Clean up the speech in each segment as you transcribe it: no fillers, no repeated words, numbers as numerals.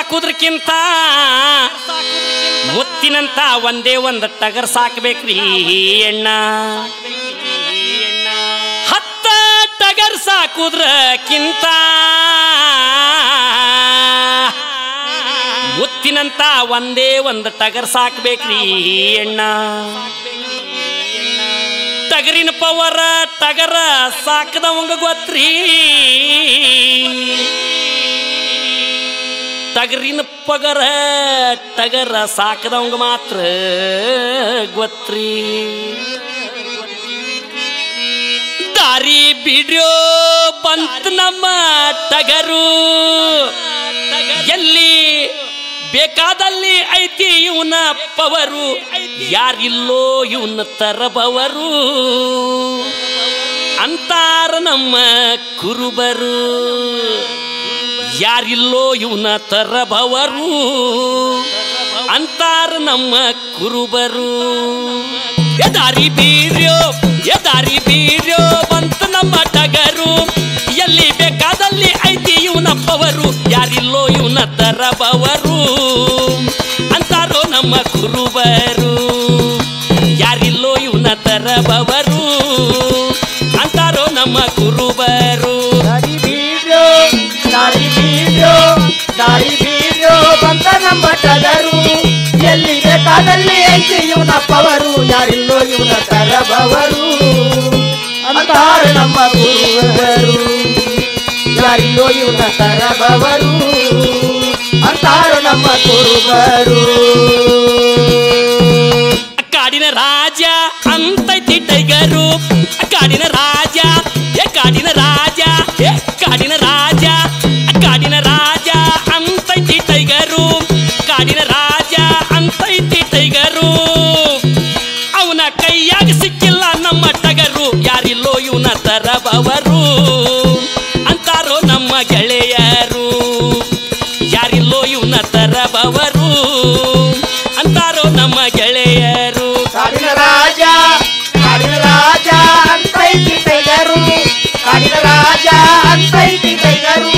ಸಾಕುದ್ರಕ್ಕಿಂತ ಮುತ್ತಿನಂತ ಒಂದೇ ಒಂದು ಟಗರ್ ಸಾಕ್ಬೇಕ್ರಿ ಎಣ್ಣ. 10 ಟಗರ್ ಸಾಕುದ್ರಕ್ಕಿಂತ ಮುತ್ತಿನಂತ ಒಂದೇ ಒಂದು ಟಗರ್ ಸಾಕ್ಬೇಕ್ರಿ ಎಣ್ಣ. ಟಗರಿನ ಪವರ ಟಗರ ಸಾಕದವಂಗ ಗೊತ್ತ್ರಿ, ಟಗರಿನ ಪಗರ ಟಗರ ಸಾಕದವಂಗ ಮಾತ್ರ ಗೊತ್ತ್ರಿ. ದಾರಿ ಬಿಡ್ಯೋ ಬಂತ ನಮ್ಮ ಟಗರು, ಎಲ್ಲಿ ಬೇಕಾದಲ್ಲಿ ಐತಿ ಇವನ ಪವರು, ಯಾರಿಲ್ಲೋ ಇವನ ತರಬವರು ಅಂತಾರ ನಮ್ಮ ಕುರುಬರು. ಯಾರಿಲ್ಲೋ ಇವನ ತರಬವರು ಅಂತಾರ ನಮ್ಮ ಕುರುಬರು. ಎದಾರಿ ಬೀರ್ಯೋ ಬಂತ ನಮ್ಮ ಟಗರು, ಎಲ್ಲಿ ಬೇಕಾದಲ್ಲಿ ಐತಿ ಇವನಪ್ಪವರು, ಯಾರಿಲ್ಲೋ ಇವನ ತರಬವರು ಅಂತಾರೋ ನಮ್ಮ ಕುರುಬರು. ಯಾರಿಲ್ಲೋ ಇವನ ತರಬವರು ಅಂತಾರೋ ನಮ್ಮ ಕುರುಬರು. ದಾರಿ ಬೀರ್ಯೋ ಬಂತ ನಮ್ಮ ಟಗರು, ಎಲ್ಲಿ ಬೇಕಾದಲ್ಲಿ ಐತಿ ಇವನಪ್ಪವರು, ಯಾರಿಲ್ಲೋ ಇವನ ತರಬವರು ಅಂತಾರ ನಮ್ಮ ಕುರುಬರು. ಯಾರಿಲ್ಲೋ ಇವನ ತರಬವರು ಅಂತಾರ ನಮ್ಮ ಕುರುಬರು. ಕಾಡಿನ ರಾಜ ಅಂತೈತಿ ಟೈಗರು, ಕಾಡಿನ ರಾಜ ಕಾಡಿನ ರಾಜ ಕಾಡಿನ ರಾಜ ಕಾಡಿನ ರಾಜ ಅಂತೈತಿ ಟೈಗರು, ಕಾಡಿನ ರಾಜ ಅಂತೈತಿ ಟೈಗರು. ಅವನ ಕೈಯಾಗ ಸಿಕ್ಕಿಲ್ಲ ನಮ್ಮ ಟಗರು, ಯಾರಿಲ್ಲೋ ಇವನ ತರಬವರು ಅಂತಾರೋ ನಮ್ಮ ಗೆಳೆಯರು. ಯಾರಿಲ್ಲೋ ಇವನ ತರಬವರು ಅಂತಾರೋ ನಮ್ಮ ಗೆಳೆಯರು. ಕಾಡಿನ ರಾಜ ಅಂತೈತಿ ಟೈಗರು, ಕಾಡಿನ ರಾಜ ಅಂತೈತಿ ಟೈಗರು.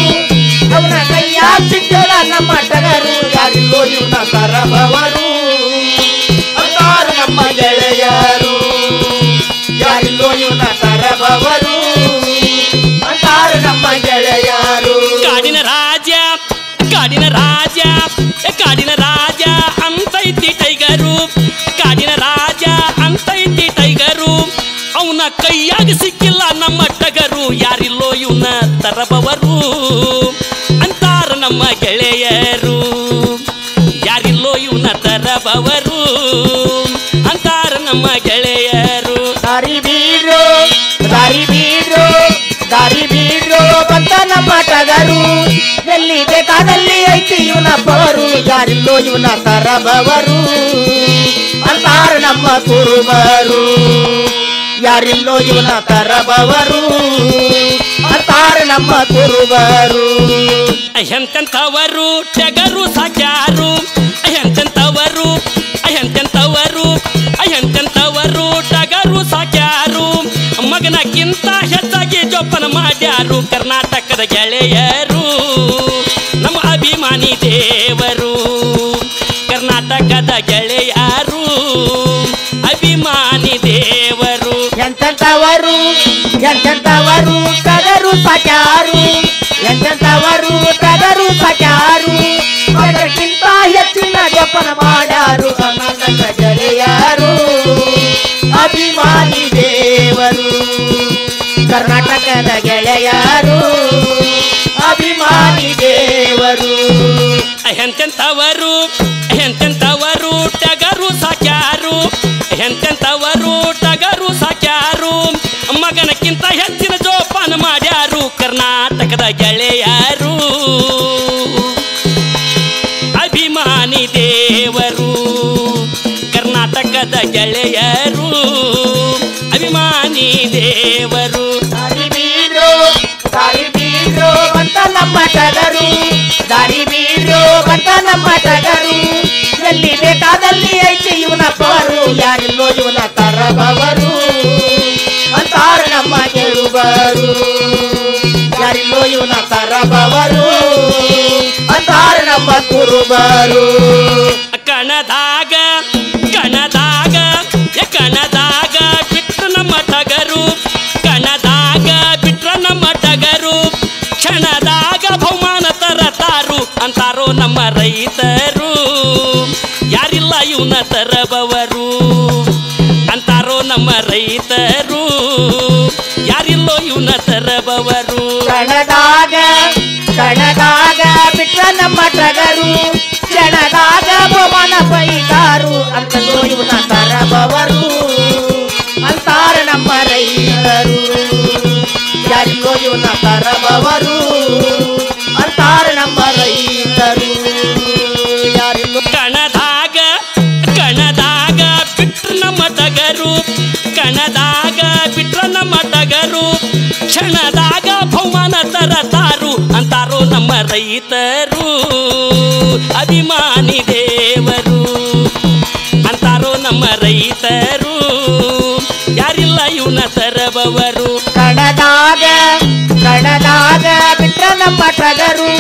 ಅವನ ಕೈಯಾಗ ಸಿಕ್ಕಿಲ್ಲ ನಮ್ಮ ಟಗರು, ಯಾರಿಲ್ಲೋ ಇವನ ತರಬವರು ಅಂತಾರ ನಮ್ಮ ಗೆಳೆಯರು. ಯಾರಿಲ್ಲೋ ಇವನ ತರಬವರು ಅಂತಾರ ನಮ್ಮ ಗೆಳೆಯರು. ಕಾಡಿನ ರಾಜ ಕಾಡಿನ ರಾಜ ಅಂತೈತಿ ಟೈಗರು, ಕಾಡಿನ ರಾಜ ಅಂತೈತಿ ಟೈಗರು. ಅವನ ಕೈಯಾಗ ಸಿಕ್ಕಿಲ್ಲ ನಮ್ಮ ಟಗರು, ಯಾರಿಲ್ಲೋ ಇವನ ತರಬವರು ಅಂತಾರ ನಮ್ಮ ಗೆಳೆಯರು. ಯಾರಿಲ್ಲೋ ಇವನ ತರಬವರು ಅಂತಾರ ನಮ್ಮ ಗೆಳೆಯರು. ದಾರಿ ಬೀಡ್ರೋ ಬಂತ ನಮ್ಮ ಟಗರು, ಎಲ್ಲಿ ಬೇಕಾದಲ್ಲಿ ಐತಿ ಇವನಪ್ಪವರು, ಯಾರಿಲ್ಲೋ ಇವನ ತರಬವರು ಅಂತಾರ ನಮ್ಮ ಕುರುಬರು. ಯಾರಿಲ್ಲೋ ಇವನ ತರಬವರು ಅಂತಾರ ನಮ್ಮ ಕುರುಬರು. ಎಂತೆಂಥವರು ಟಗರು ಸಾಕ್ಯಾರು, ಎಂತೆಂಥವರು ಟಗರು ಸಾಕ್ಯಾರು. ಮಗನಕ್ಕಿಂತ ಹೆಚ್ಚಾಗಿ ಜೋಪಾನ ಮಾಡ್ಯಾರು ಕರ್ನಾಟಕದ ಗೆಳೆಯರು, ನಮ್ಮ ಅಭಿಮಾನಿ ದೇವರು. ಕರ್ನಾಟಕದ ಗೆಳೆಯರು ಅಭಿಮಾನಿ ದೇವರು. ಎಂತೆಂಥವರು ಟಗರು ಸಾಕ್ಯಾರು, ಎಂತೆಂಥವರು ಟಗರು ಸಾಕ್ಯಾರು. ಮಗನಕ್ಕಿಂತ ಹೆಚ್ಚಿನ ಜೋಪಾನ ಮಾಡ್ಯಾರು ಕರ್ನಾಟಕ ಗೆಳೆಯರು ಅಭಿಮಾನಿ ದೇವರು. ಕರ್ನಾಟಕದ ಗೆಳೆಯರು ಅಭಿಮಾನಿ ದೇವರು. ಎಂತೆಂಥವರು ಟಗರು ಸಾಕ್ಯಾರು, ಎಂತೆಂಥವರು ಟಗರು ಸಾಕ್ಯಾರು. ಮಗನಕ್ಕಿಂತ ಹೆಚ್ಚಿನ ಜೋಪಾನ ಮಾಡ್ಯಾರು ಕರ್ನಾಟಕದ ಗೆಳೆಯರು ಅಭಿಮಾನಿ ದೇವರು. ಕರ್ನಾಟಕದ ಗೆಳೆಯರು ಅಭಿಮಾನಿ ದೇವರು. ದಾರಿ ಬೀಡ್ರೋ ಬಂತ ನಮ್ಮ ಟಗರು, ದಾರಿ ಬೀಡ್ರೋ ಬಂತ ನಮ್ಮ ಟಗರು. ಎಲ್ಲಿ ಬೇಕಾದಲ್ಲಿ ಐತಿ ಇವನಪ್ಪವರು, ಯಾರಿಲ್ಲೋ ಇವನ ತರಬವರು ಅಂತಾರ ನಮ್ಮ ಕುರುಬರು. ಯಾರಿಲ್ಲೋ ಇವನ ತರಬವರು ಅಂತಾರ ನಮ್ಮ ನಮ್ಮ ಕುರುಬರು ಕಣದಾಗ ಕಣದಾಗ ಕಣದಾಗ ಬಿಟ್ರ ನಮ್ಮ ಟಗರು ಕಣದಾಗ ಬಿಟ್ರ ನಮ್ಮ ಟಗರು ಕ್ಷಣದಾಗ ಬಹುಮಾನ ತರತಾರು ಅಂತಾರೋ ನಮ್ಮ ರೈತರು ಯಾರಿಲ್ಲ ಇವನ ತರಬವರು ಅಂತಾರೋ ನಮ್ಮ ರೈತರು ಯಾರಿಲ್ಲೋ ಇವನ ತರಬವರು ಕಣದಾಗ ಕಣದಾಗ ಬಿಟ್ರ ನಮ್ಮ ಟಗರು ಕ್ಷಣದಾಗ ಬಹುಮಾನ ಬೈತಾರು ಅಂತಲೋ ಇವನ ತರಬವರು ಅಂತಾರ ನಮ್ಮ ರೈತರು ಯಾರಿಲ್ಲೋ ಇವನ ತರಬವರು ಅಂತಾರ ನಮ್ಮ ರೈತರು ಯಾರಿಲ್ಲೋ ಕಣದಾಗ ಕಣದಾಗ ಬಿಟ್ರ ನಮ್ಮ ಟಗರು ಕಣದಾಗ ಬಿಟ್ರ ನಮ್ಮ ಟಗರು ಕ್ಷಣದಾಗ ಬಹುಮಾನ ತರತಾರು ಅಂತಾರೋ ನಮ್ಮ ರೈತರು ಅಭಿಮಾನಿ ದೇವರು ಅಂತಾರೋ ನಮ್ಮ ರೈತರು ಯಾರಿಲ್ಲ ಇವನ ತರಬವರು ಕಣದಾಗ ಕಣದಾಗ ಬಿಟ್ಟ ನಮ್ಮ ಟಗರು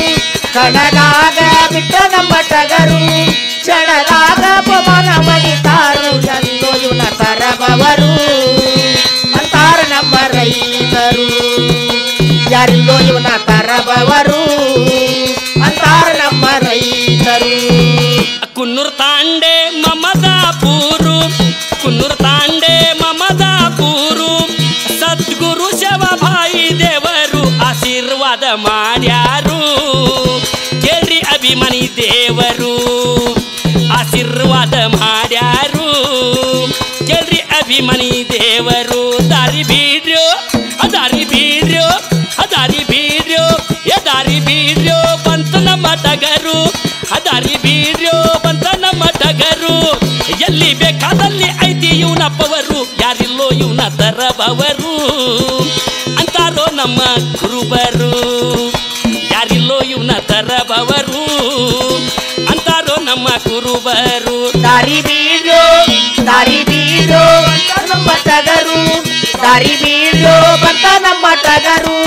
ಕಣದಾಗ ಬಿಟ್ಟ ನಮ್ಮ ಟಗರು ಕ್ಷಣದಾಗ ಪವನ ಬಗಿತಾರು ಎಲ್ಲೋ ಇವನ ತರಬವರು ಅಂತಾರ ನಮ್ಮ ರೈತರು ಯಾರಿಲ್ಲೋ ಇವನ ತರಬವರು ಅಂತಾರ ನಮ್ಮ ರೈತರು ಕುನ್ನೂರ್ ತಾಂಡೆ ಮಮದಾಪೂರು ಕುನ್ನೂರ್ ತಾಂಡೆ ಮಮದಾಪೂರು ಸದ್ಗುರು ಶಿವಭಾಯಿ ದೇವರು ಆಶೀರ್ವಾದ ಮಾಡ್ಯಾರು ಕೇಳ್ರಿ ಅಭಿಮಾನಿ ದೇವರು ಆಶೀರ್ವಾದ ಮಾಡ್ಯಾರು ಕೇಳ್ರಿ ಅಭಿಮಾನಿ ದೇವರು ದಾರಿ ಬೀಡ್ರೋ ದಾರಿ ಬೀಡ್ರೋ ದಾರಿ ಬೀಡ್ರೋ ದಾರಿ ಬೀಡ್ರೋ ಬಂತ ನಮ್ಮ ಟಗರು ದಾರಿ ಬೀಡ್ರೋ ಬಂತ ನಮ್ಮ ಟಗರು ಎಲ್ಲಿ ಬೇಕಾದಲ್ಲಿ ಐತಿ ಇವನ ಪವರು ಯಾರಿಲ್ಲೋ ಇವನ ತರಬವರು ಅಂತಾರೋ ನಮ್ಮ ಕುರುಬರು ಯಾರಿಲ್ಲೋ ಇವನ ತರಬವರು ಅಂತಾರೋ ನಮ್ಮ ಕುರುಬರು ದಾರಿ ಬೀಡ್ರೋ ಬಂತ ನಮ್ಮ ಟಗರು ದಾರಿ ಬೀಡ್ರೋ ಬಂತ ನಮ್ಮ ಟಗರು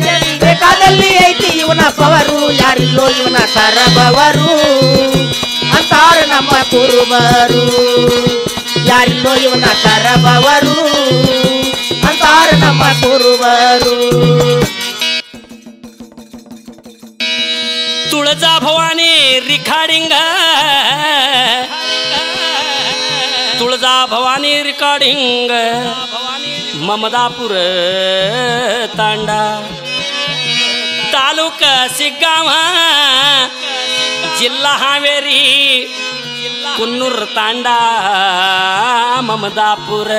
ಎಲ್ಲಿ ಬೇಕಾದಲ್ಲಿ ಐತಿ ಇವನ ಪವರು ಯಾರಿಲ್ಲೋ ಇವನ ತರಬವರು ಅಂತಾರ ನಮ್ಮ ಕುರುಬರು ಯಾರಿಲ್ಲೋ ಇವನ ತರಬವರು ಅಂತಾರ ನಮ್ಮ ಕುರುಬರು ತುಳಜಾ ಭವಾನಿ ರಿಕಾರ್ಡಿಂಗ್ ತುಳಜಾ ಭವಾನಿ ರಿಕಾರ್ಡಿಂಗ್ ಮಮದಾಪುರ ತಾಂಡ ತಾಲೂಕ ಸಿಗ್ಗಾವ ಜಿಲ್ಲಾ ಹಾವೇರಿ ಕುನ್ನೂರ್ ತಾಂಡ ಮಮದಾಪುರ